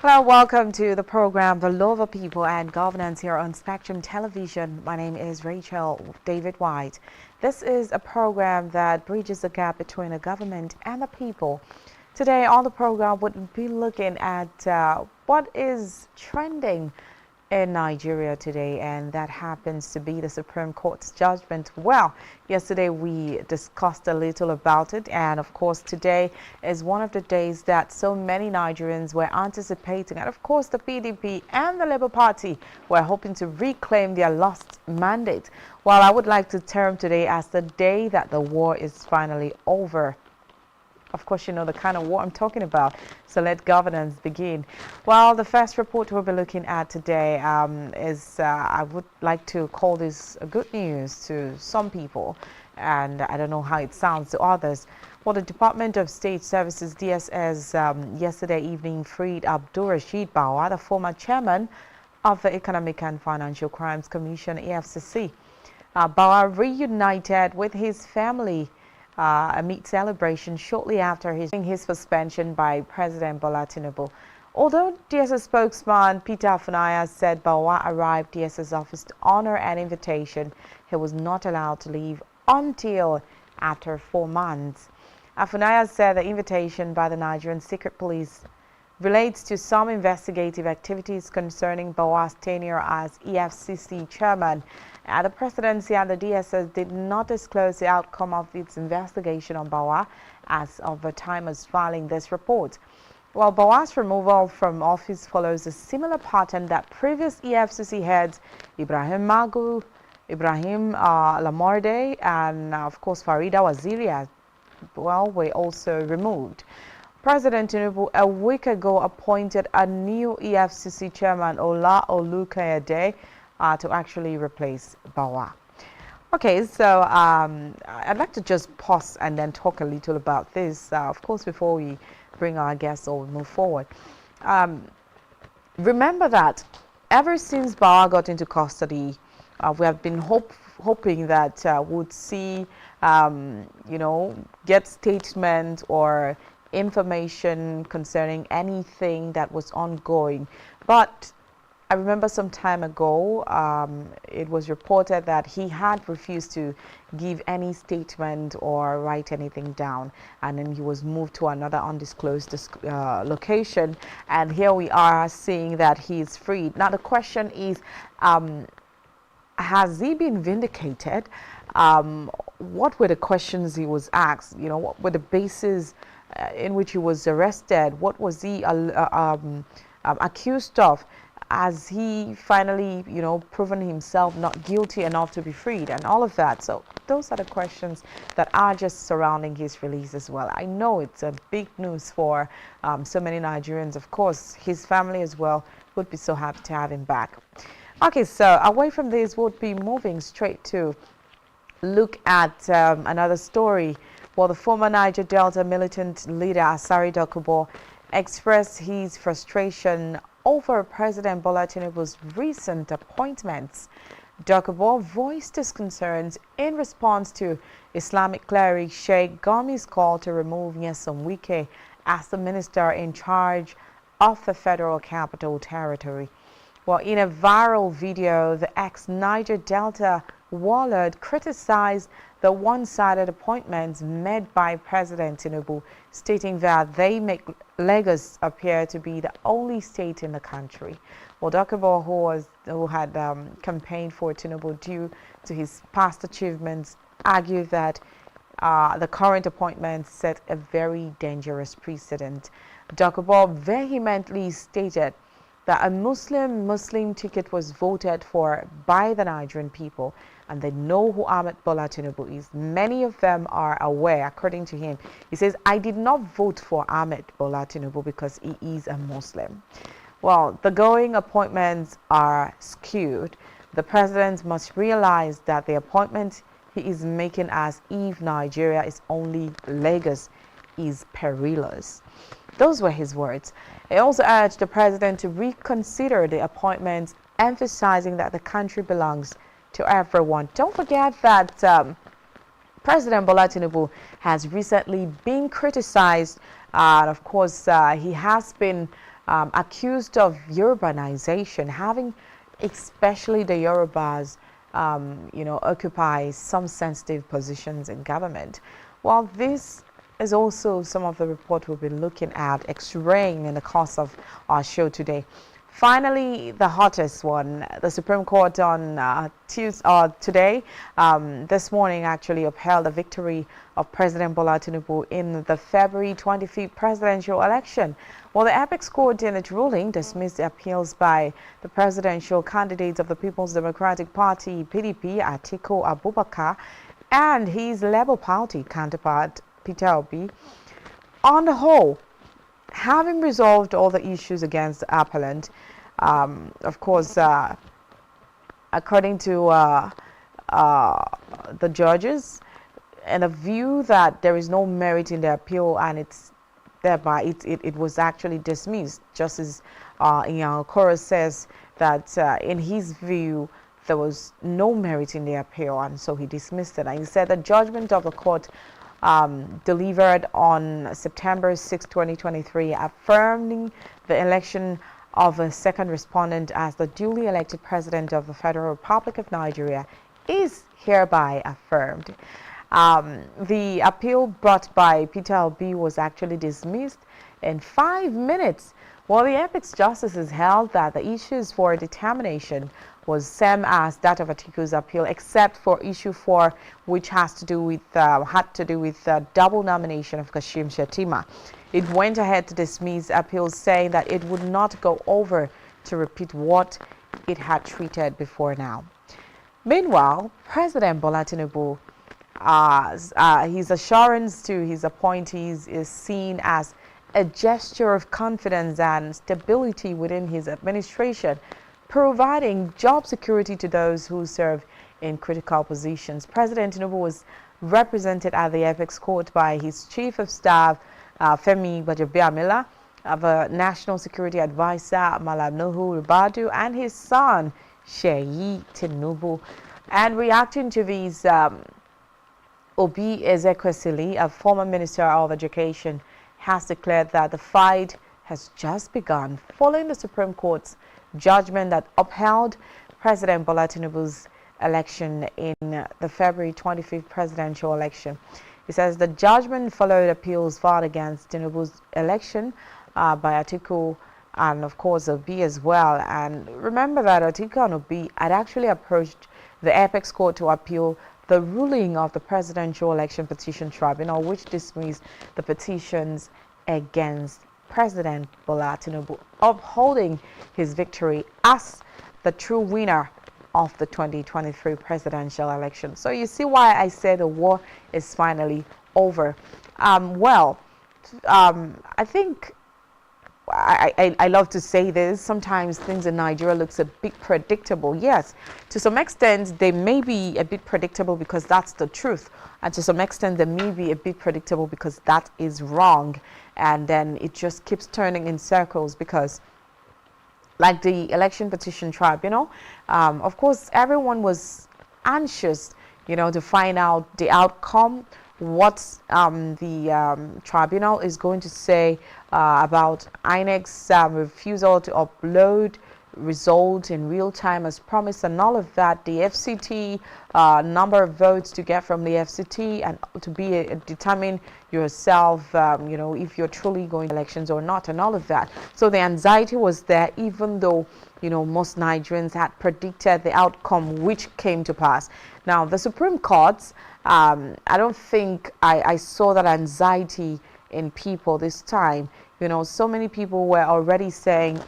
Hello, welcome to the program The Law of the People and Governance here on Spectrum Television. My name is Rachel David White. This is a program that bridges the gap between the government and the people. Today on the program, we'll be looking at what is trending in Nigeria today, and that happens to be the Supreme Court's judgment. Well, yesterday we discussed a little about it, and of course today is one of the days that so many Nigerians were anticipating, and of course the PDP and the Labour Party were hoping to reclaim their lost mandate. Well, I would like to term today as the day that the war is finally over. Of course, you know the kind of war I'm talking about. So let governance begin. Well, the first report we'll be looking at today I would like to call this good news to some people, and I don't know how it sounds to others. Well, the Department of State Services, DSS, yesterday evening freed Abdul Rashid Bawa, the former chairman of the Economic and Financial Crimes Commission, EFCC. Bawa reunited with his family amid celebration shortly after his suspension by President Bola Tinubu. Although DSS spokesman Peter Afunaya said Bawa arrived DSS office to honor an invitation, he was not allowed to leave until after 4 months. Afunaya said the invitation by the Nigerian Secret Police relates to some investigative activities concerning Bawa's tenure as EFCC chairman. The presidency and the DSS did not disclose the outcome of its investigation on Bawa as of the time of filing this report. While Bawa's removal from office follows a similar pattern that previous EFCC heads Ibrahim Magu, Ibrahim Lamorde, and of course Farida Waziri were also removed. President Tinubu a week ago appointed a new EFCC chairman, Ola Olukayede, to actually replace Bawa. Okay, so I'd like to just pause and then talk a little about this, of course, before we bring our guests or move forward. Remember that ever since Bawa got into custody, we have been hoping that we'd see, get statement or information concerning anything that was ongoing. But I remember some time ago, it was reported that he had refused to give any statement or write anything down, and then he was moved to another undisclosed location, and here we are seeing that he is freed. Now the question is, has he been vindicated? What were the questions he was asked? What were the bases in which he was arrested? What was he accused of? Has he finally, proven himself not guilty enough to be freed and all of that? So those are the questions that are just surrounding his release as well. I know it's a big news for so many Nigerians. Of course, his family as well would be so happy to have him back. Okay, so away from this, we'll be moving straight to look at another story. Well, the former Niger Delta militant leader Asari Dokubo expressed his frustration over President Bola Tinubu's recent appointments. Dokubo voiced his concerns in response to Islamic cleric Sheikh Gami's call to remove Nyesom Wike as the minister in charge of the Federal Capital Territory. Well, in a viral video, the ex-Niger Delta warlord criticized the one-sided appointments made by President Tinubu, stating that they make Lagos appear to be the only state in the country. Well, Dokubo, who had campaigned for Tinubu due to his past achievements, argued that the current appointments set a very dangerous precedent. Dokubo vehemently stated that a Muslim ticket was voted for by the Nigerian people, and they know who Ahmed Bola Tinubu is. Many of them are aware, according to him. He says, I did not vote for Ahmed Bola Tinubu because he is a Muslim. Well, the going appointments are skewed. The president must realize that the appointment he is making as if Nigeria is only Lagos is perilous. Those were his words. He also urged the president to reconsider the appointments, emphasizing that the country belongs to everyone. Don't forget that President Bola Tinubu has recently been criticized. Of course, he has been accused of urbanization, having especially the Yorubas, occupy some sensitive positions in government. Well, this is also some of the report we'll be looking at, X-raying in the course of our show today. Finally, the hottest one, the Supreme Court on today, this morning actually upheld the victory of President Bola Tinubu in the February 25th presidential election. Well, the Apex Court in its ruling dismissed the appeals by the presidential candidates of the People's Democratic Party, PDP, Atiku Abubakar, and his Labour Party counterpart, Peter Obi. On the whole, having resolved all the issues against the appellant, of course, according to the judges, and a view that there is no merit in the appeal and it's thereby it was actually dismissed. Justice Ian Okoro says that in his view there was no merit in the appeal, and so he dismissed it. And he said the judgment of the court delivered on September 6, 2023, affirming the election of a second respondent as the duly elected president of the Federal Republic of Nigeria is hereby affirmed. The appeal brought by Peter Obi was actually dismissed in 5 minutes, while the Apex justices held that the issues for determination was same as that of Atiku's appeal, except for issue 4, which had to do with double nomination of Kashim Shettima. It went ahead to dismiss appeals, saying that it would not go over to repeat what it had treated before now. Meanwhile, President Bola Tinubu, his assurance to his appointees is seen as a gesture of confidence and stability within his administration, providing job security to those who serve in critical positions. President Tinubu was represented at the Apex Court by his Chief of Staff, Femi Gbajabiamila, the National Security Advisor, Malam Nuhu Ribadu, and his son, Sheyi Tinubu. And reacting to these, Obi Ezekwesili, a former Minister of Education, has declared that the fight has just begun following the Supreme Court's judgment that upheld President Bola Tinubu's election in the February 25th presidential election. He says the judgment followed appeals filed against Tinubu's election by Atiku and, of course, Obi as well. And remember that Atiku and Obi had actually approached the Apex Court to appeal the ruling of the Presidential Election Petition Tribunal, which dismissed the petitions against President Bola Tinubu, upholding his victory as the true winner of the 2023 presidential election. So you see why I say the war is finally over. I think I love to say this. Sometimes things in Nigeria looks a bit predictable. Yes, to some extent they may be a bit predictable because that's the truth, and to some extent they may be a bit predictable because that is wrong, and then it just keeps turning in circles because, like the election petition tribunal, of course everyone was anxious, to find out the outcome, what the tribunal is going to say about INEC's refusal to upload results in real time as promised, and all of that, the FCT number of votes to get from the FCT, and to be determine yourself, if you're truly going to elections or not, and all of that. So the anxiety was there, even though most Nigerians had predicted the outcome, which came to pass. Now the Supreme Court, I don't think I saw that anxiety in people this time. So many people were already saying,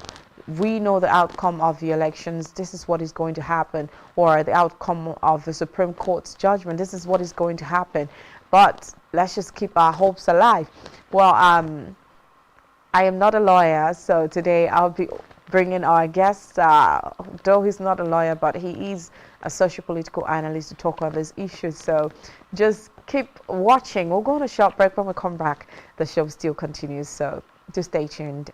we know the outcome of the elections, this is what is going to happen, or the outcome of the Supreme Court's judgment, this is what is going to happen. But let's just keep our hopes alive. Well, I am not a lawyer, so today I'll be bringing our guest, though he's not a lawyer, but he is a socio-political analyst, to talk on this issue. So just keep watching. We'll go on a short break. When we come back, the show still continues, so just stay tuned.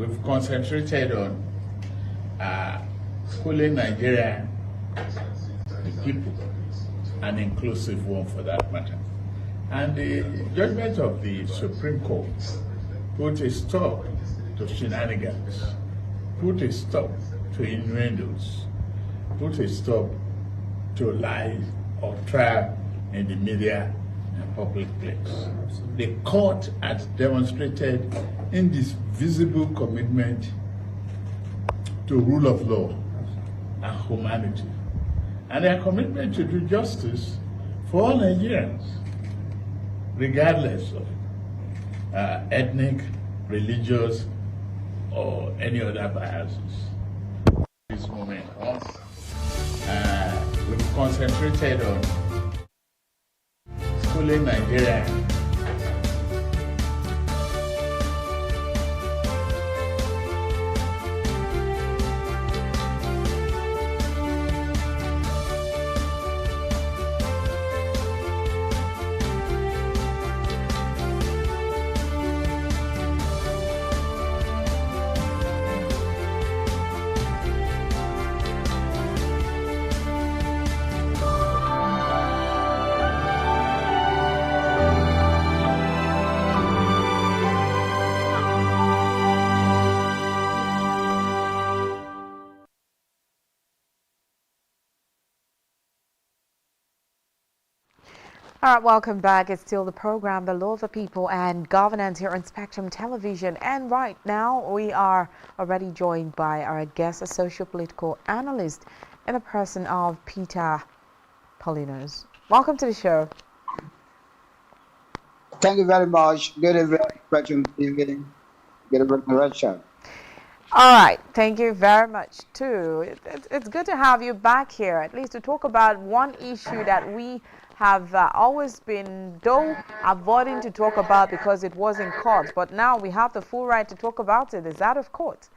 we've concentrated on schooling Nigeria, the people, an inclusive one for that matter. And the judgment of the Supreme Court put a stop to shenanigans, put a stop to innuendos, put a stop to lies or trial in the media and public place. The court has demonstrated indivisible commitment to rule of law and humanity, and their commitment to do justice for all Nigerians, regardless of ethnic, religious, or any other biases. This moment, we've concentrated on schooling Nigeria. All right, welcome back. It's still the program, The Law of the People and Governance here on Spectrum Television. And right now, we are already joined by our guest, a socio-political analyst in the person of Peter Paulinus. Welcome to the show. Thank you very much. Good evening, SpectrumTv. Good evening, Rachel. All right, thank you very much too. It's good to have you back here, at least to talk about one issue that we have always been, though, avoiding to talk about because it was in court, but now we have the full right to talk about it. It's out of court.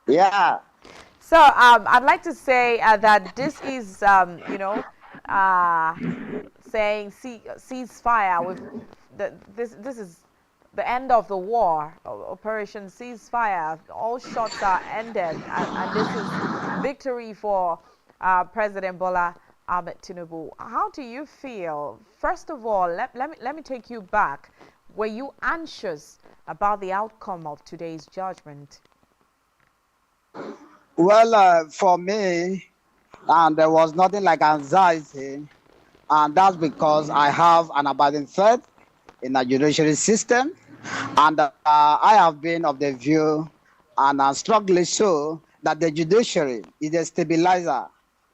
Yeah. So I'd like to say that this is, saying ceasefire. With this is the end of the war, Operation Ceasefire. All shots are ended, and this is victory for President Bola Ahmed Tinubu. How do you feel? First of all, let me take you back. Were you anxious about the outcome of today's judgment? Well, for me, there was nothing like anxiety, and that's because I have an abiding faith in the judiciary system, and I have been of the view, and strongly so, that the judiciary is a stabilizer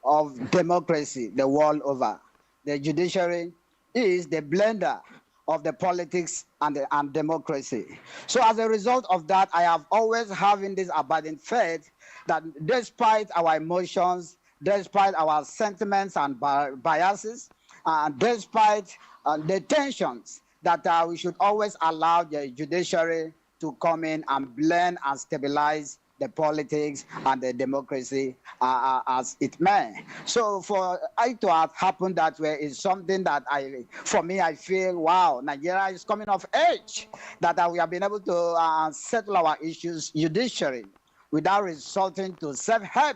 of democracy the world over. The judiciary is the blender of the politics and democracy. So as a result of that, I have always having this abiding faith that despite our emotions, despite our sentiments and biases, and despite the tensions, that we should always allow the judiciary to come in and blend and stabilize the politics and the democracy as it may. So for it to have happened that way is something that for me, I feel, wow, Nigeria is coming of age, that we have been able to settle our issues judicially without resorting to self-help.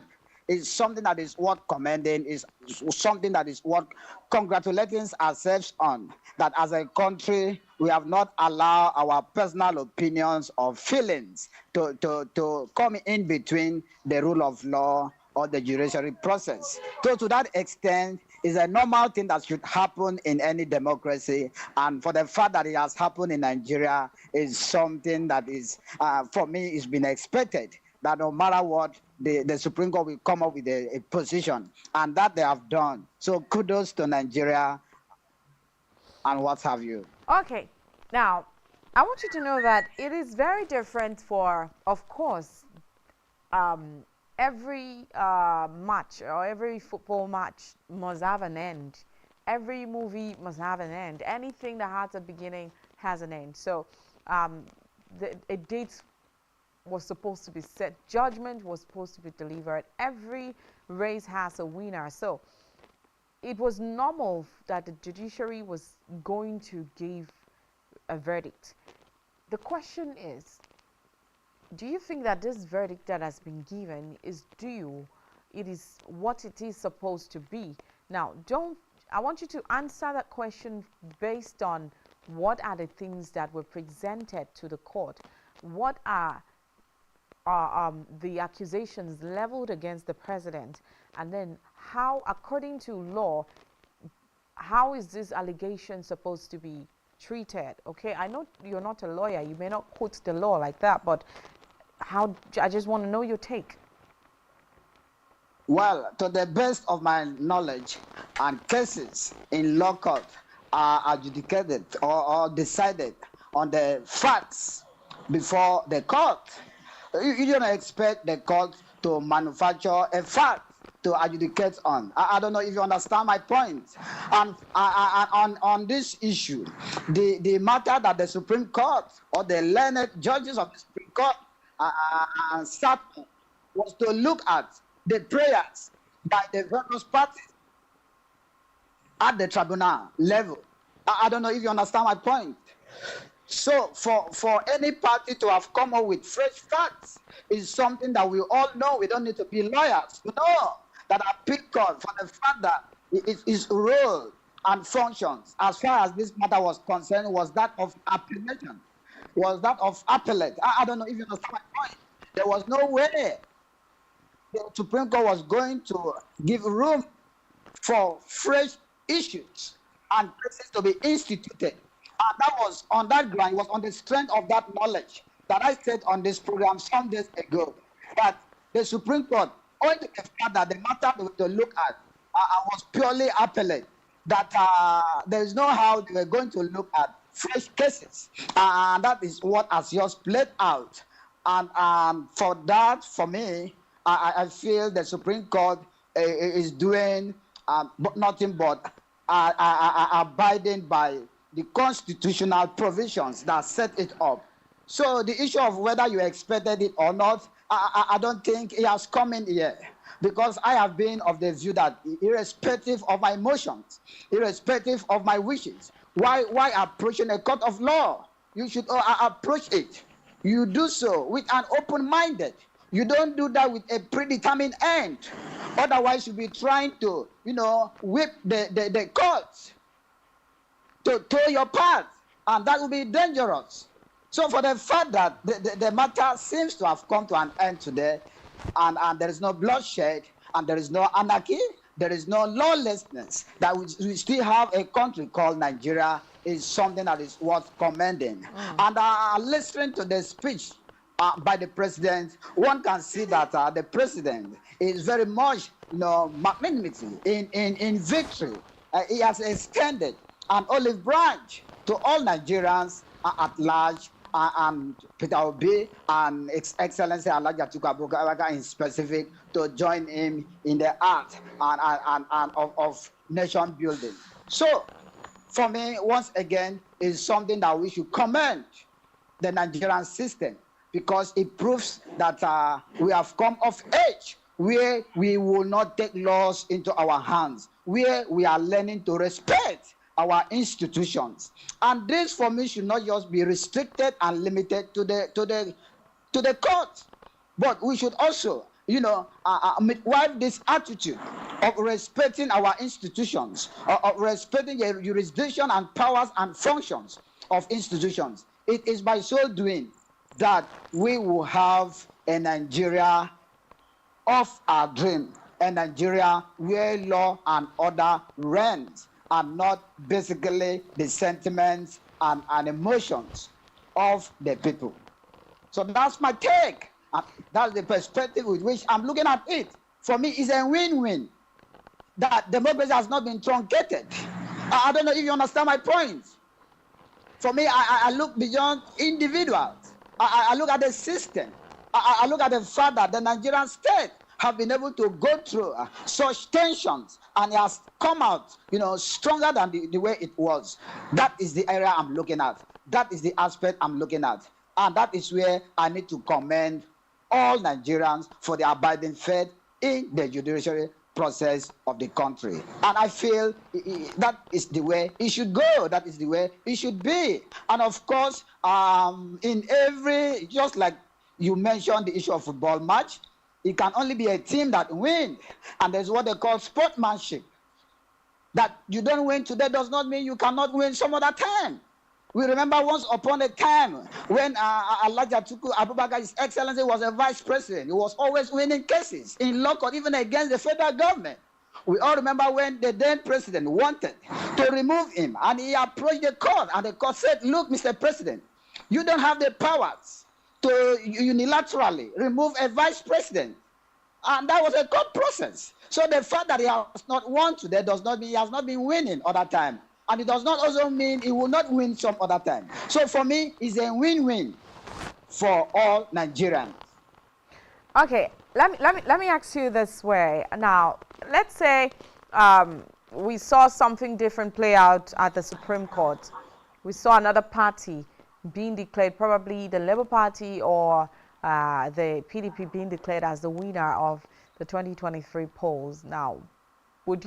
Is something that is worth commending, is something that is worth congratulating ourselves on, that as a country, we have not allowed our personal opinions or feelings to come in between the rule of law or the judiciary process. So to that extent, is a normal thing that should happen in any democracy. And for the fact that it has happened in Nigeria is something that is, for me, is been expected, that no matter what, the Supreme Court will come up with a position, and that they have done. So kudos to Nigeria and what have you. Okay, now I want you to know that it is very different for, of course, every match or every football match must have an end. Every movie must have an end. Anything that has a beginning has an end. So a date was supposed to be set, judgment was supposed to be delivered. Every race has a winner. So it was normal that the judiciary was going to give a verdict. The question is, do you think that this verdict that has been given is due? It is what it is supposed to be. Now, I want you to answer that question based on what are the things that were presented to the court. What are the accusations leveled against the president, and then how, according to law, how is this allegation supposed to be treated? Okay, I know you're not a lawyer, you may not quote the law like that, but how, I just want to know your take. Well, to the best of my knowledge, and cases in law court are adjudicated or decided on the facts before the court. You don't expect the court to manufacture a fact to adjudicate on. I don't know if you understand my point. And on this issue, the matter that the Supreme Court or the learned judges of the Supreme Court sat on was to look at the prayers by the various parties at the tribunal level. I don't know if you understand my point. So for any party to have come up with fresh facts is something that we all know. We don't need to be lawyers. We know that appeal court, for the fact that its role and functions as far as this matter was concerned was that of appellation, was that of appellate. I don't know if you understand my point. There was no way the Supreme Court was going to give room for fresh issues and cases to be instituted. And that was on that ground, it was on the strength of that knowledge that I said on this program some days ago that the Supreme Court, owing to the fact that the matter to look at was purely appellate, that there is no how they were going to look at fresh cases. And that is what has just played out. And for that, for me, I feel the Supreme Court is doing nothing but abiding by the constitutional provisions that set it up. So the issue of whether you expected it or not, I don't think it has come in here, because I have been of the view that irrespective of my emotions, irrespective of my wishes, why approaching a court of law? You should approach it. You do so with an open-minded. You don't do that with a predetermined end. Otherwise, you'll be trying to, whip the courts to tow your path, and that will be dangerous. So for the fact that the matter seems to have come to an end today, and there is no bloodshed, and there is no anarchy, there is no lawlessness, that we still have a country called Nigeria, is something that is worth commending. And listening to the speech by the president, one can see that the president is very much, magnanimity in victory. He has extended an olive branch to all Nigerians at large, and Peter Obi and His Excellency Alhaji Atiku Abubakar in specific, to join him in the act of nation building. So, for me, once again, is something that we should commend the Nigerian system, because it proves that we have come of age where we will not take laws into our hands, where we are learning to respect our institutions. And this, for me, should not just be restricted and limited to the court, but we should also, while this attitude of respecting our institutions, of respecting the jurisdiction and powers and functions of institutions, it is by so doing that we will have a Nigeria of our dream, a Nigeria where law and order reigns, and not basically the sentiments and emotions of the people. So that's my take. That's the perspective with which I'm looking at it. For me, it's a win-win that democracy has not been truncated. I don't know if you understand my point. For me, I look beyond individuals. I look at the system. I look at the fact that the Nigerian state have been able to go through such tensions, and it has come out, stronger than the way it was. That is the area I'm looking at. That is the aspect I'm looking at. And that is where I need to commend all Nigerians for their abiding faith in the judiciary process of the country. And I feel that is the way it should go. That is the way it should be. And of course, in every, just like You mentioned the issue of football match. It can only be a team that wins, and there's what they call sportsmanship. That you don't win today does not mean you cannot win some other time. We remember once upon a time when Alhaji Atiku Abubakar, His Excellency, was a vice president. He was always winning cases in law court, even against the federal government. We all remember when the then president wanted to remove him, and he approached the court, and the court said, look, Mr. President, you don't have the powers to unilaterally remove a vice president. And that was a court process. So the fact that he has not won today does not mean he has not been winning other time. And it does not also mean he will not win some other time. So for me, it's a win-win for all Nigerians. Okay, let me ask you this way. Now, let's say we saw something different play out at the Supreme Court. We saw another party being declared, probably the Labour Party or the PDP being declared as the winner of the 2023 polls. Now, what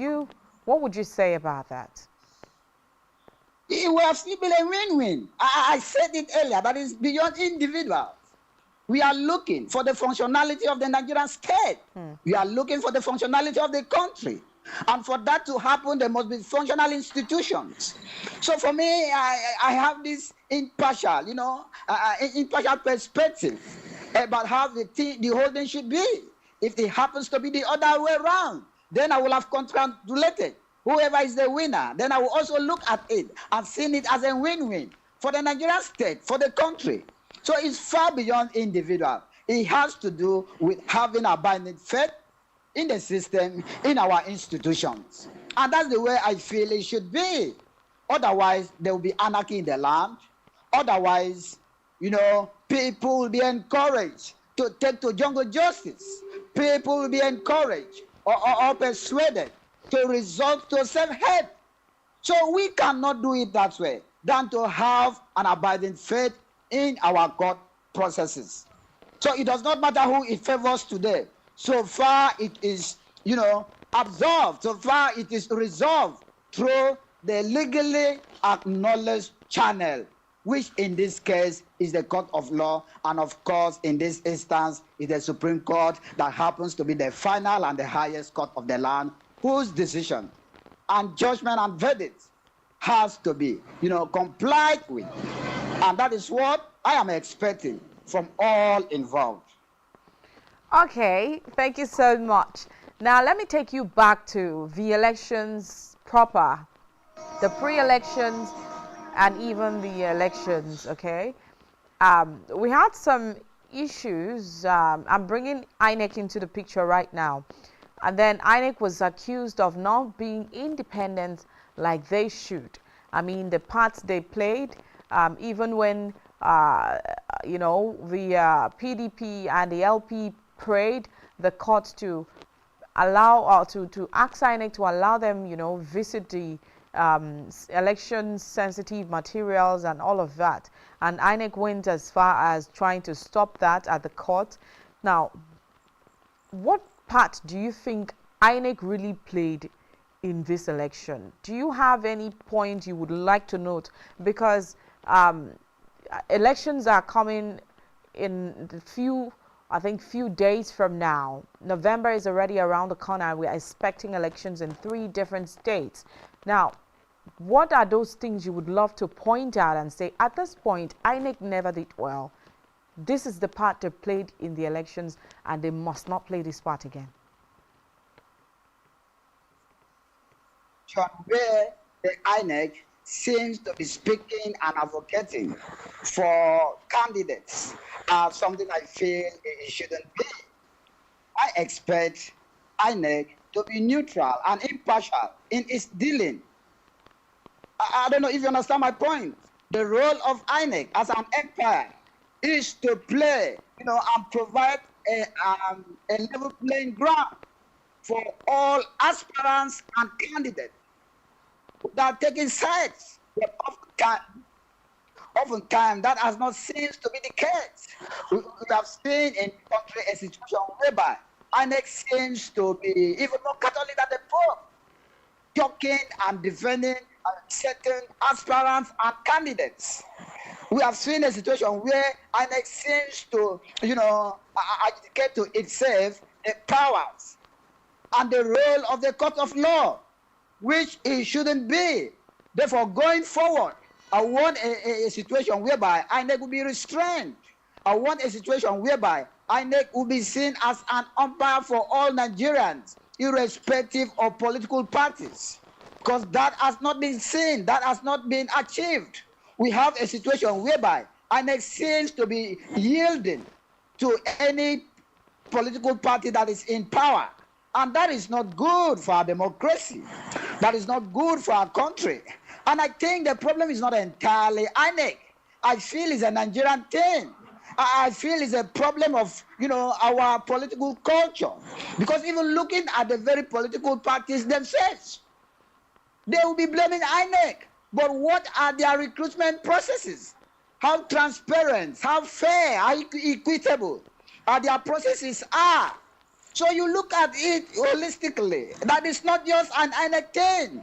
would you say about that? It will have still been a win-win. I said it earlier, that is beyond individuals. We are looking for the functionality of the Nigerian state. We are looking for the functionality of the country. And for that to happen, there must be functional institutions. So for me, I have this impartial, impartial perspective about how the whole thing should be. If it happens to be the other way around, then I will have congratulated whoever is the winner. Then I will also look at it and see it as a win-win for the Nigerian state, for the country. So it's far beyond individual. It has to do with having abiding faith in the system, in our institutions. And that's the way I feel it should be. Otherwise, there will be anarchy in the land. Otherwise, people will be encouraged to take to jungle justice. People will be encouraged or persuaded to resort to self-help. So we cannot do it that way than to have an abiding faith in our court processes. So it does not matter who it favors today. So far it is, absolved. So far it is resolved through the legally acknowledged channel, which in this case is the court of law. And of course, in this instance, is the Supreme Court that happens to be the final and the highest court of the land, whose decision and judgment and verdict has to be, complied with. And that is what I am expecting from all involved. Okay, thank you so much. Now, let me take you back to the elections proper, the pre-elections and even the elections, okay? We had some issues. I'm bringing INEC into the picture right now. And then INEC was accused of not being independent like they should. I mean, the parts they played, even when, the PDP and the LP prayed the court to allow or to ask INEC to allow them, visit the election sensitive materials and all of that. And INEC went as far as trying to stop that at the court. Now, what part do you think INEC really played in this election? Do you have any point you would like to note? Because elections are coming in few days from now. November is already around the corner. We are expecting elections in 3 different states. Now, what are those things you would love to point out and say, at this point, INEC never did well. This is the part they played in the elections, and they must not play this part again. Where the INEC seems to be speaking and advocating for candidates something I feel it shouldn't be. I expect INEC to be neutral and impartial in its dealing. I don't know if you understand my point. The role of INEC as an empire is to play, and provide a level playing ground for all aspirants and candidates without taking sides. But oftentimes that has not seemed to be the case. We have seen in the country a situation whereby INEC seems to be even more Catholic than the Pope, talking and defending certain aspirants and candidates. We have seen a situation where INEC seems to, adjudicate to itself the powers and the role of the court of law, which it shouldn't be. Therefore, going forward, I want a situation whereby INEC will be restrained. I want a situation whereby INEC will be seen as an umpire for all Nigerians, irrespective of political parties. Because that has not been seen, that has not been achieved. We have a situation whereby INEC seems to be yielding to any political party that is in power. And that is not good for our democracy. That is not good for our country. And I think the problem is not entirely INEC. I feel it's a Nigerian thing. I feel it's a problem of, our political culture. Because even looking at the very political parties themselves, they will be blaming INEC. But what are their recruitment processes? How transparent, how fair, how equitable are their processes are? So you look at it holistically. That is not just an INEC thing.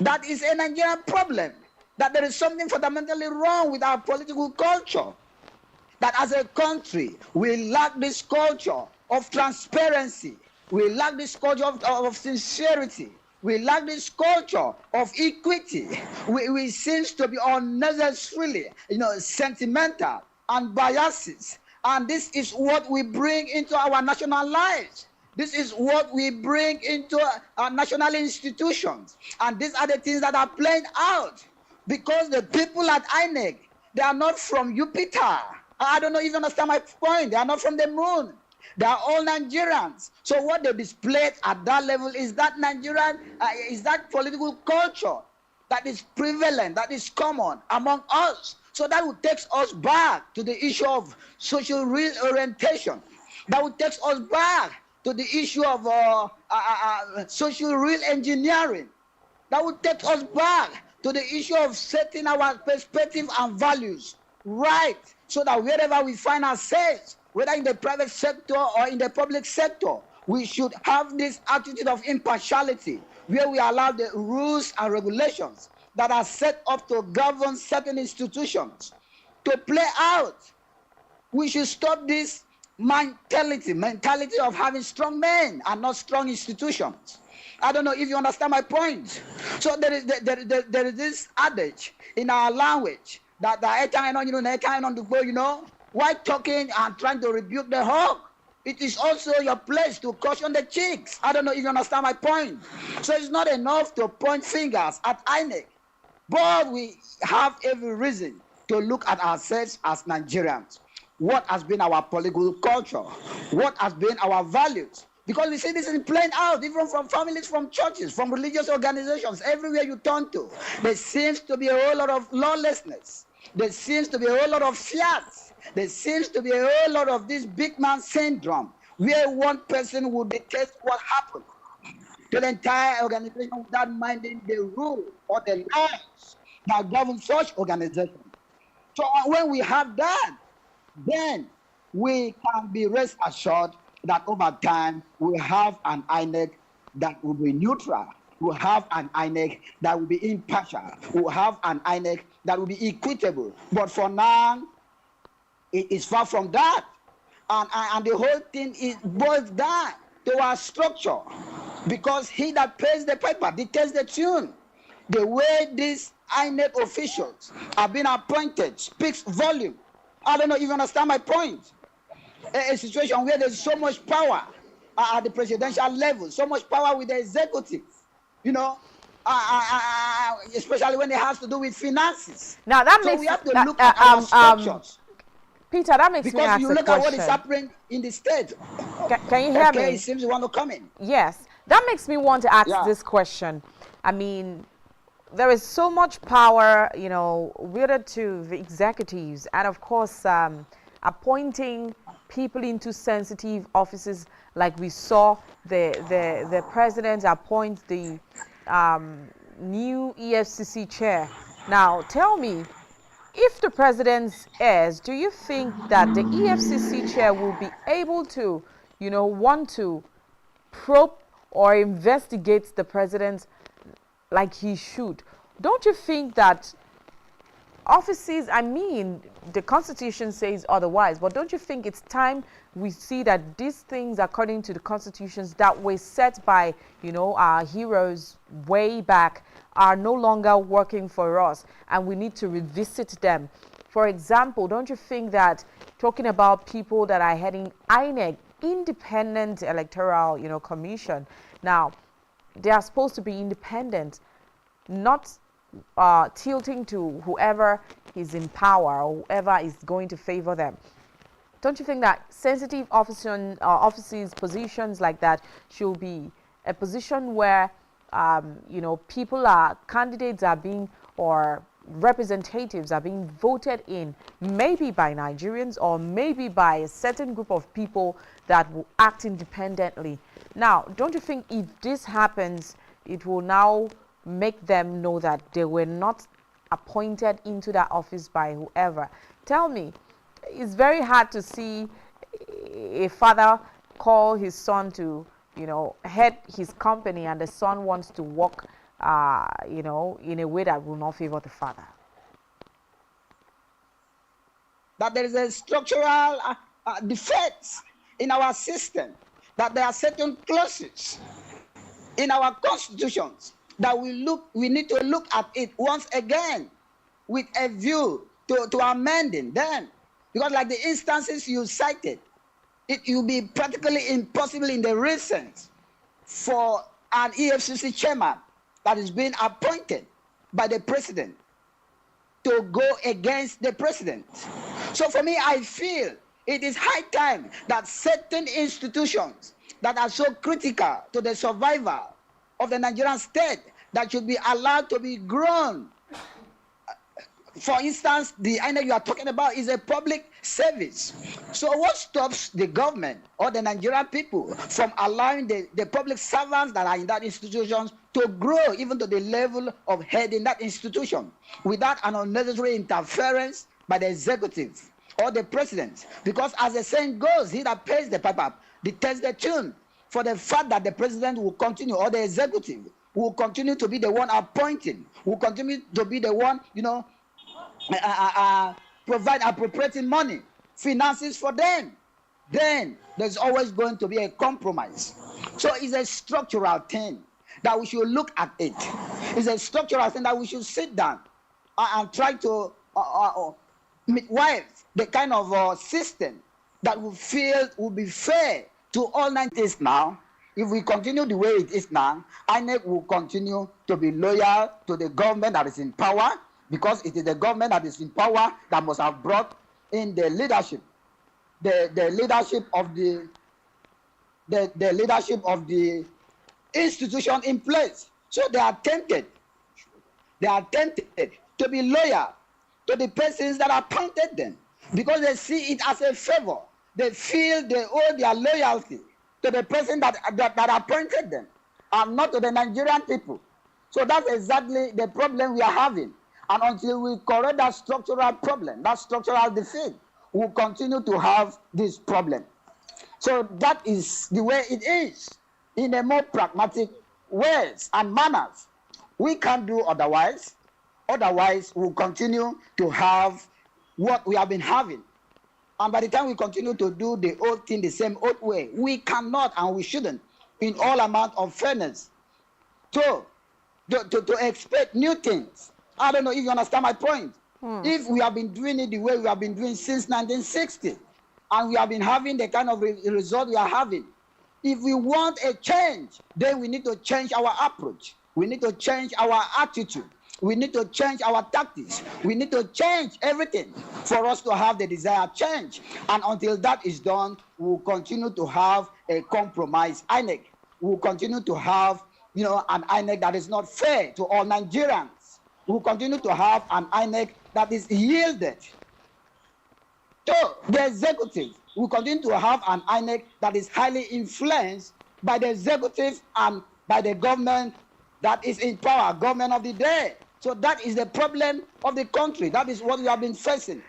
That is a Nigerian problem. That there is something fundamentally wrong with our political culture. That as a country, we lack this culture of transparency. We lack this culture of sincerity. We lack this culture of equity. We seem to be unnecessarily, sentimental and biases. And this is what we bring into our national lives. This is what we bring into our national institutions. And these are the things that are playing out. Because the people at INEC, they are not from Jupiter. I don't know if you understand my point. They are not from the moon. They are all Nigerians. So what they displayed at that level is that is that political culture that is prevalent, that is common among us. So that would take us back to the issue of social real orientation. That would take us back to the issue of social real engineering. That would take us back to the issue of setting our perspective and values right, so that wherever we find ourselves, whether in the private sector or in the public sector, we should have this attitude of impartiality, where we allow the rules and regulations that are set up to govern certain institutions to play out. We should stop this mentality of having strong men and not strong institutions. I don't know if you understand my point. So there is this adage in our language that why talking and trying to rebuke the hawk? It is also your place to caution the chicks. I don't know if you understand my point. So it's not enough to point fingers at INEC, but we have every reason to look at ourselves as Nigerians. What has been our political culture? What has been our values? Because we see this in playing out, even from families, from churches, from religious organizations, everywhere you turn to. There seems to be a whole lot of lawlessness. There seems to be a whole lot of fiat. There seems to be a whole lot of this big man syndrome, where one person would dictate what happened to the entire organization without minding the rule or the laws that govern such organizations. So when we have that, then we can be rest assured that over time we have an INEC that will be neutral. We'll have an INEC that will be impartial. We'll have an INEC that will be equitable. But for now, it is far from that. And the whole thing boils down to our structure. Because he that pays the piper dictates the tune. The way these INEC officials have been appointed speaks volume. I don't know if you understand my point. A situation where there's so much power at the presidential level, so much power with the executive, especially when it has to do with finances. Now that so makes we have to look at our structures. Peter, that makes me ask a question. Because you look at what is happening in the state. Can you hear me? Okay, it seems you want to come in. Yes, that makes me want to ask this question. I mean, there is so much power, related to the executives, and of course, appointing people into sensitive offices, like we saw the president appoint the new EFCC chair. Now, tell me, if the president is, do you think that the EFCC chair will be able to, want to probe or investigate the president like he should? Don't you think that offices, I mean, the Constitution says otherwise, but don't you think it's time we see that these things, according to the constitutions that were set by, you know, our heroes way back, are no longer working for us, and we need to revisit them? For example, don't you think that talking about people that are heading INEC, Independent Electoral, you know, Commission, now they are supposed to be independent, not tilting to whoever is in power or whoever is going to favor them? Don't you think that sensitive offices, positions like that should be a position where, you know, candidates are being, or representatives are being voted in, maybe by Nigerians or maybe by a certain group of people that will act independently? Now, don't you think if this happens, it will now make them know that they were not appointed into that office by whoever? Tell me, it's very hard to see a father call his son to, you know, head his company, and the son wants to work, you know, in a way that will not favor the father. That there is a structural defect in our system, that there are certain clauses in our constitutions that we need to look at it once again with a view to amending them. Because like the instances you cited, it will be practically impossible in the recent for an EFCC chairman that is being appointed by the president to go against the president. So for me, I feel it is high time that certain institutions that are so critical to the survival of the Nigerian state, that should be allowed to be grown. For instance, the INEC you are talking about is a public service. So what stops the government or the Nigerian people from allowing the public servants that are in that institution to grow even to the level of heading that institution without an unnecessary interference by the executive or the president? Because as the saying goes, he that pays the piper dictates the tune. For the fact that the president will continue, or the executive will continue to be the one appointing, will continue to be the one, you know, provide appropriating money, finances for them, then there's always going to be a compromise. So it's a structural thing that we should look at it. It's a structural thing that we should sit down and try to midwife the kind of system that we feel will be fair to all 90s now. If we continue the way it is now, INEC will continue to be loyal to the government that is in power, because it is the government that is in power that must have brought in the leadership, the leadership of the leadership of the institution in place. So they are tempted to be loyal to the persons that appointed them, because they see it as a favor. They feel they owe their loyalty to the person that appointed them, and not to the Nigerian people. So that's exactly the problem we are having. And until we correct that structural problem, that structural defect, we'll continue to have this problem. So that is the way it is, in a more pragmatic ways and manners. We can't do otherwise. Otherwise, we'll continue to have what we have been having. And by the time we continue to do the old thing the same old way, we cannot and we shouldn't, in all amount of fairness, to expect new things. I don't know if you understand my point. If we have been doing it the way we have been doing since 1960, and we have been having the kind of result we are having, if we want a change, then we need to change our approach. We need to change our attitude. We need to change our tactics. We need to change everything for us to have the desired change. And until that is done, we'll continue to have a compromise INEC. We'll continue to have, you know, an INEC that is not fair to all Nigerians. We'll continue to have an INEC that is yielded to the executive. We'll continue to have an INEC that is highly influenced by the executive and by the government that is in power, government of the day. So that is the problem of the country. That is what we have been facing.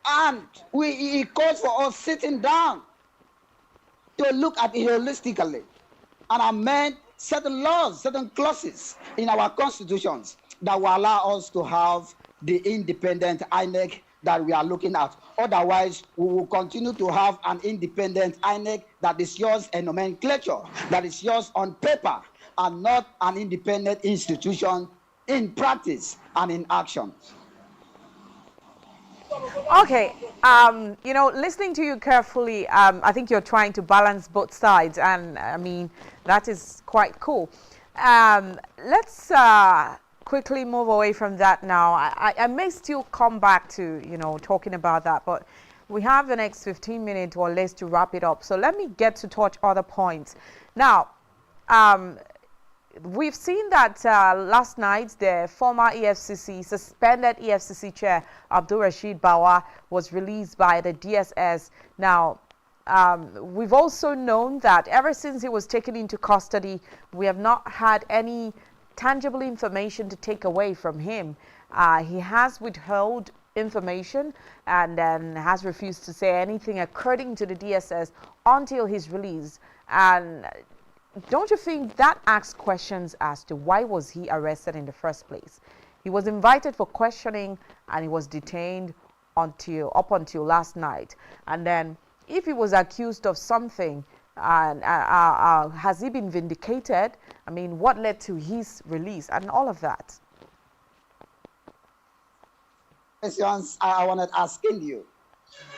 And it calls for us sitting down to look at it holistically and amend certain laws, certain clauses in our constitutions that will allow us to have the independent INEC that we are looking at. Otherwise, we will continue to have an independent INEC that is just a nomenclature, that is just on paper, and not an independent institution in practice and in action. Okay, listening to you carefully, I think you're trying to balance both sides, and I mean, that is quite cool. Let's quickly move away from that now. I may still come back to, talking about that, but we have the next 15 minutes or less to wrap it up. So let me get to touch other points. Now, we've seen that last night the former suspended EFCC chair Abdul Rashid Bawa was released by the DSS. Now, we've also known that ever since he was taken into custody, we have not had any tangible information to take away from him. He has withheld information and then has refused to say anything according to the DSS until his release. And don't you think that asks questions as to why was he arrested in the first place? He was invited for questioning and he was detained up until last night. And then if he was accused of something, has he been vindicated? I mean, what led to his release and all of that? Questions I wanted asking you.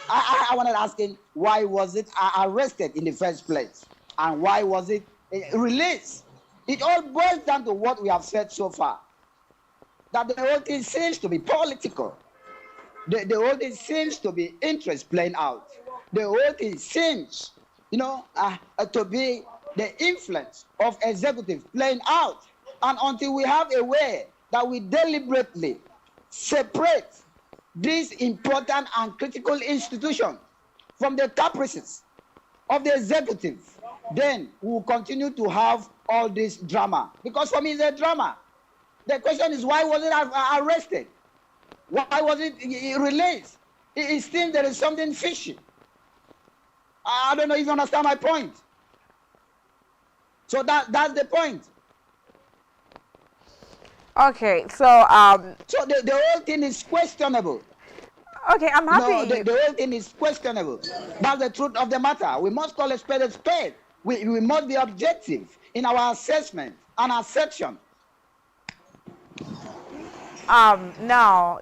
I wanted asking, why was it arrested in the first place? And why was it released? It all boils down to what we have said so far. That the whole thing seems to be political. The whole thing seems to be interest playing out. The whole thing seems, to be the influence of executives playing out. And until we have a way that we deliberately separate this important and critical institution from the caprices of the executive, then we will continue to have all this drama. Because for me, it's a drama. The question is, why was it arrested? Why was it released? It seems there is something fishy. I don't know if you understand my point. So that's the point. Okay, so so the whole thing is questionable. Okay, I'm happy. No, the whole thing is questionable. That's the truth of the matter. We must call a spade a spade. We must be objective in our assessment and assertion. Now,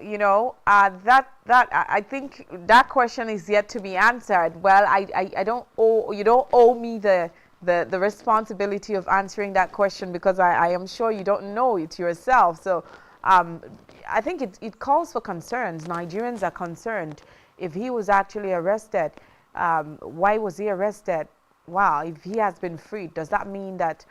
I think that question is yet to be answered. Well, you don't owe me the responsibility of answering that question, because I am sure you don't know it yourself. So I think it calls for concerns. Nigerians are concerned. If he was actually arrested, why was he arrested? Wow, if he has been freed, does that mean that,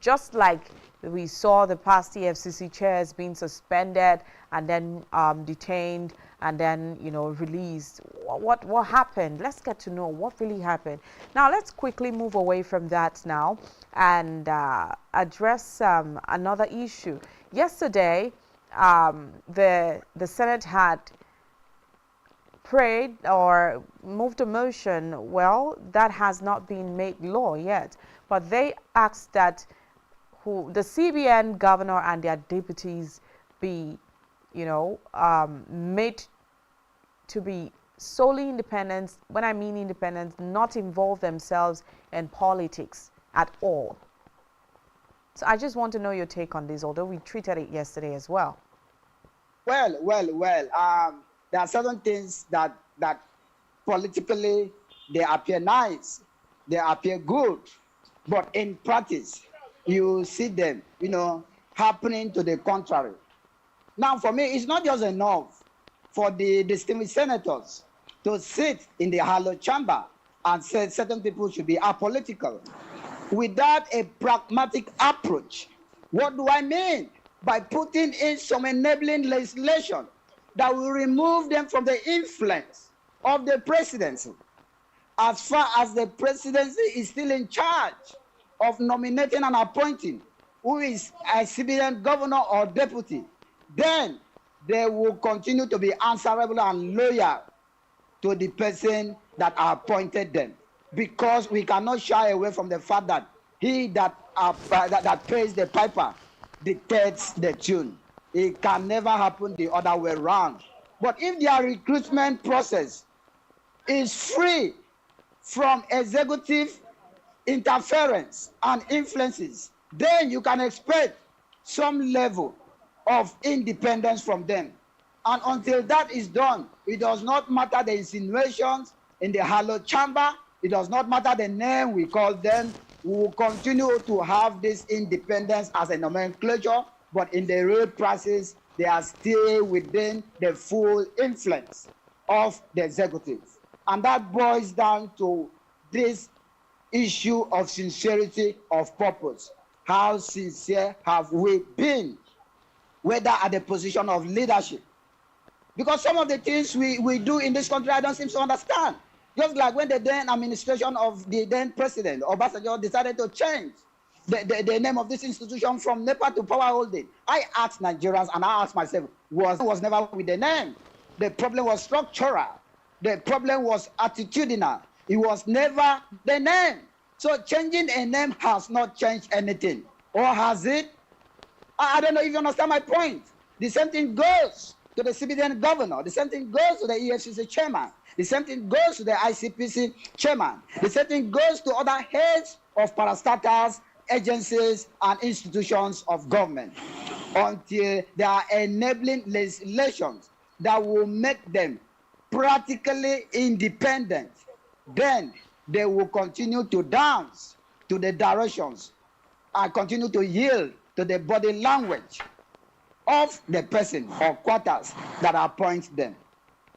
just like we saw the past EFCC chairs being suspended and then detained and then, released, what happened? Let's get to know what really happened. Now, let's quickly move away from that now and address another issue. Yesterday, the Senate had prayed or moved a motion. Well, that has not been made law yet, but they asked that the CBN governor and their deputies be, made to be solely independent. When I mean independent, not involve themselves in politics at all. So I just want to know your take on this, although we treated it yesterday as well. Well. There are certain things that politically they appear nice, they appear good, but in practice, you see them, happening to the contrary. Now, for me, it's not just enough for the distinguished senators to sit in the hallowed chamber and say certain people should be apolitical without a pragmatic approach. What do I mean? By putting in some enabling legislation that will remove them from the influence of the presidency. As far as the presidency is still in charge of nominating and appointing who is a civilian governor or deputy, then they will continue to be answerable and loyal to the person that appointed them. Because we cannot shy away from the fact that he that pays the piper dictates the tune. It can never happen the other way around. But if their recruitment process is free from executive interference and influences, then you can expect some level of independence from them. And until that is done, it does not matter the insinuations in the hallowed chamber, it does not matter the name we call them, we will continue to have this independence as a nomenclature, but in the real process, they are still within the full influence of the executive. And that boils down to this issue of sincerity of purpose. How sincere have we been, whether at the position of leadership? Because some of the things we do in this country, I don't seem to understand. Just like when the then administration of the then president, Obasanjo, decided to change the name of this institution from NEPA to Power Holding. I asked Nigerians and I asked myself, was never with the name. The problem was structural. The problem was attitudinal. It was never the name. So changing a name has not changed anything. Or has it? I don't know if you understand my point. The same thing goes to the CBN governor. The same thing goes to the EFCC chairman. The same thing goes to the ICPC chairman. The same thing goes to other heads of parastatals, agencies, and institutions of government. Until there are enabling legislations that will make them practically independent, then they will continue to dance to the directions and continue to yield to the body language of the person or quarters that appoint them.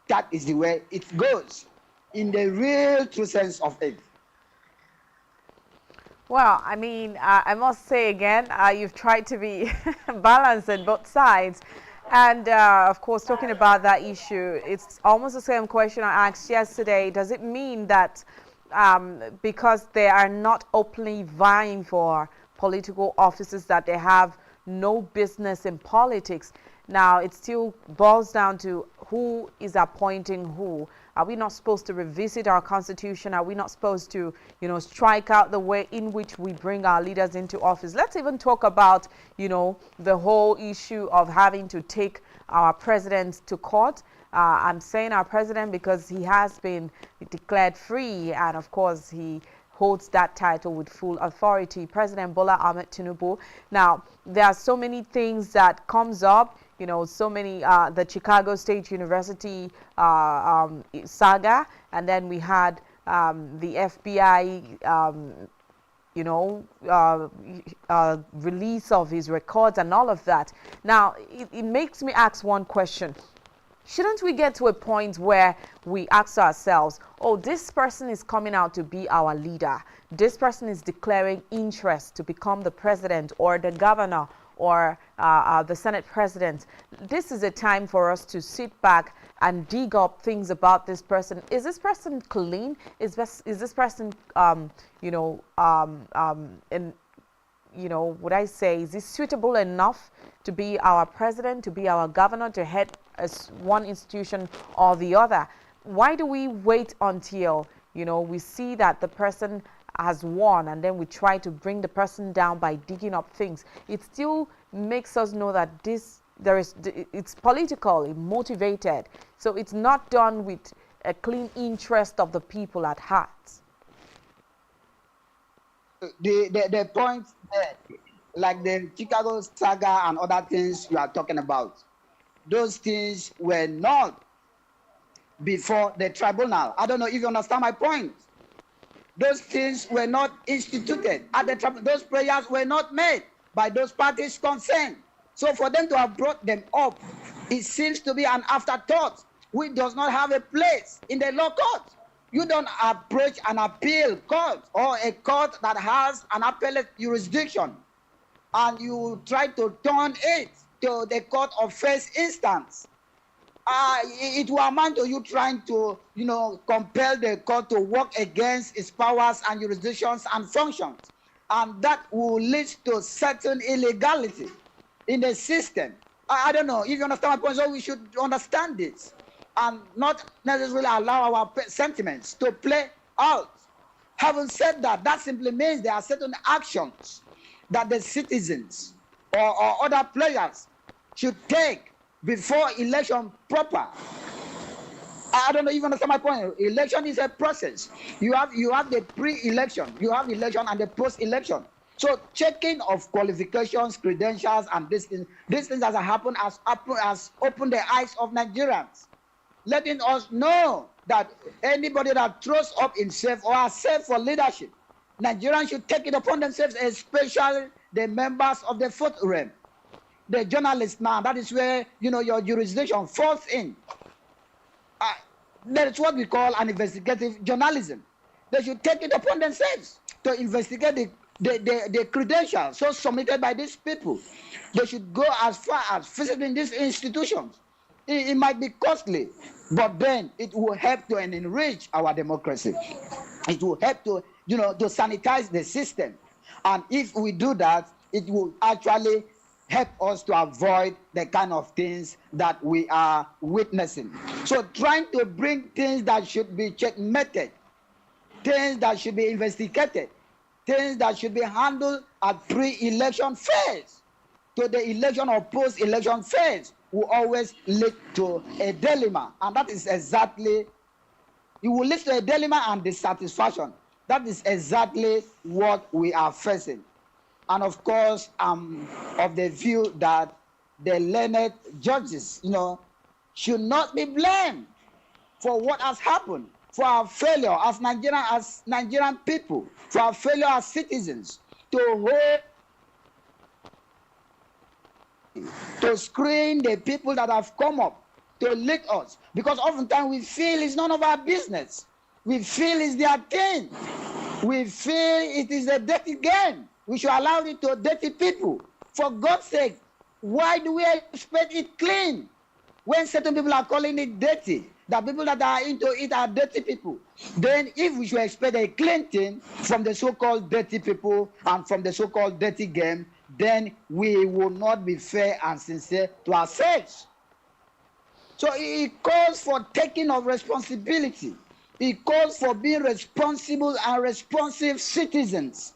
That is the way it goes in the real true sense of it. Well, I mean, I must say again, you've tried to be balanced on both sides. And of course, talking about that issue, it's almost the same question I asked yesterday. Does it mean that because they are not openly vying for political offices that they have no business in politics? Now, it still boils down to who is appointing who. Are we not supposed to revisit our constitution? Are we not supposed to, strike out the way in which we bring our leaders into office? Let's even talk about, the whole issue of having to take our president to court. I'm saying our president because he has been declared free, and of course he holds that title with full authority, President Bola Ahmed Tinubu. Now, there are so many things that comes up, so many, the Chicago State University saga, and then we had the FBI, release of his records and all of that. Now, it makes me ask one question. Shouldn't we get to a point where we ask ourselves, oh, this person is coming out to be our leader. This person is declaring interest to become the president or the governor or the Senate president. This is a time for us to sit back and dig up things about this person. Is this person clean? Is this person, would I say, is this suitable enough to be our president, to be our governor, to head as one institution or the other? Why do we wait until, we see that the person has won and then we try to bring the person down by digging up things? It still makes us know that it's politically motivated. So it's not done with a clean interest of the people at heart. The point there, like the Chicago saga and other things you are talking about, those things were not before the tribunal. I don't know if you understand my point. Those things were not instituted at the tribunal. Those prayers were not made by those parties concerned. So for them to have brought them up, it seems to be an afterthought which does not have a place in the law court. You don't approach an appeal court or a court that has an appellate jurisdiction and you try to turn it to the court of first instance. It will amount to you trying to, compel the court to work against its powers and jurisdictions and functions. And that will lead to certain illegality in the system. I don't know if you understand my point, so we should understand this and not necessarily allow our sentiments to play out. Having said that, that simply means there are certain actions that the citizens or other players should take before election proper. I don't know if you understand my point. Election is a process. You have the pre-election, you have election and the post-election. So checking of qualifications, credentials, and these things as happened has opened the eyes of Nigerians, letting us know that anybody that throws up himself or herself for leadership, Nigerians should take it upon themselves, especially the members of the fourth realm, the journalists. Now that is where your jurisdiction falls in. That is what we call an investigative journalism. They should take it upon themselves to investigate the credentials so submitted by these people. They should go as far as visiting these institutions. It might be costly, but then it will help to enrich our democracy. It will help to to sanitize the system. And if we do that, it will actually help us to avoid the kind of things that we are witnessing. So trying to bring things that should be checkmated, things that should be investigated, things that should be handled at pre-election phase to the election or post-election phase will always lead to a dilemma. And that is exactly, it will lead to a dilemma and dissatisfaction. That is exactly what we are facing. And of course, I'm of the view that the learned judges, should not be blamed for what has happened, for our failure as Nigerian people, for our failure as citizens to screen the people that have come up to lead us. Because oftentimes we feel it's none of our business. We feel it's their thing. We feel it is a dirty game. We should allow it to dirty people. For God's sake, why do we expect it clean when certain people are calling it dirty? The people that are into it are dirty people. Then if we should expect a clean thing from the so-called dirty people and from the so-called dirty game, then we will not be fair and sincere to ourselves. So it calls for taking of responsibility. It calls for being responsible and responsive citizens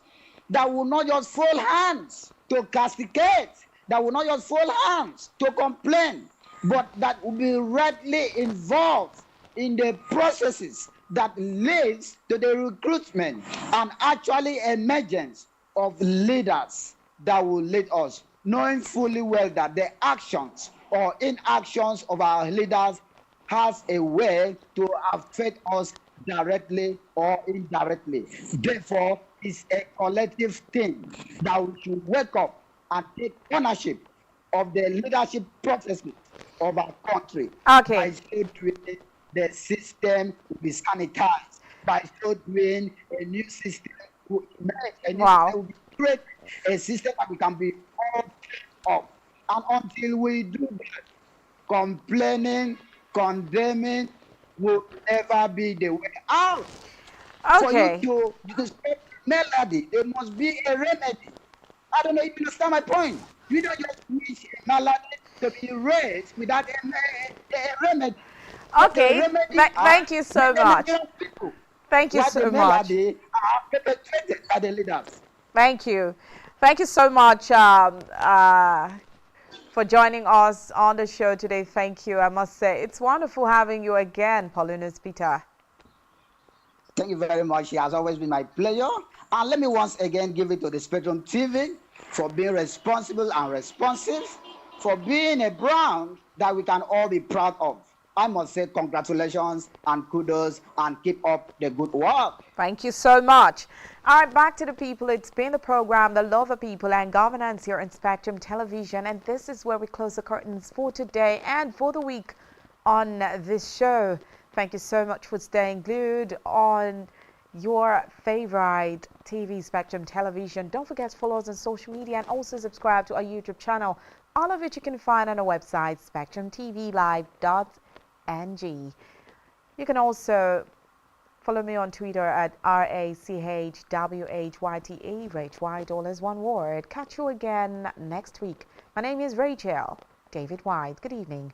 that will not just fold hands to castigate, that will not just fold hands to complain, but that will be rightly involved in the processes that leads to the recruitment and actually emergence of leaders that will lead us, knowing fully well that the actions or inactions of our leaders has a way to affect us directly or indirectly. Therefore, it's a collective thing that we should wake up and take ownership of the leadership processes of our country. Okay. By so doing, the system will be sanitized. By so doing, a new system will emerge. A new system will be created. A system that we can be all of. And until we do that, complaining, condemning will never be the way out. Okay. For you to stop melody, there must be a remedy. I don't know if you understand my point. You don't just wish a melody to be raised without a remedy. Okay. Thank you so much. Thank you so much. Melody are perpetrated by the leaders. Thank you. Thank you so much for joining us on the show today. Thank you. I must say, it's wonderful having you again, Paulinus Peter. Thank you very much. It has always been my pleasure. And let me once again give it to the Spectrum TV for being responsible and responsive, for being a brand that we can all be proud of. I must say congratulations and kudos and keep up the good work. Thank you so much. All right, back to the people. It's been the program, The Love of People and Governance here on Spectrum Television. And this is where we close the curtains for today and for the week on this show. Thank you so much for staying glued on your favorite TV, Spectrum Television. Don't forget to follow us on social media and also subscribe to our YouTube channel, all of which you can find on our website, spectrumtvlive.ng. You can also follow me on Twitter at RACHWHYTE, Rach White, all as one word. Catch you again next week. My name is Rachel David White. Good evening.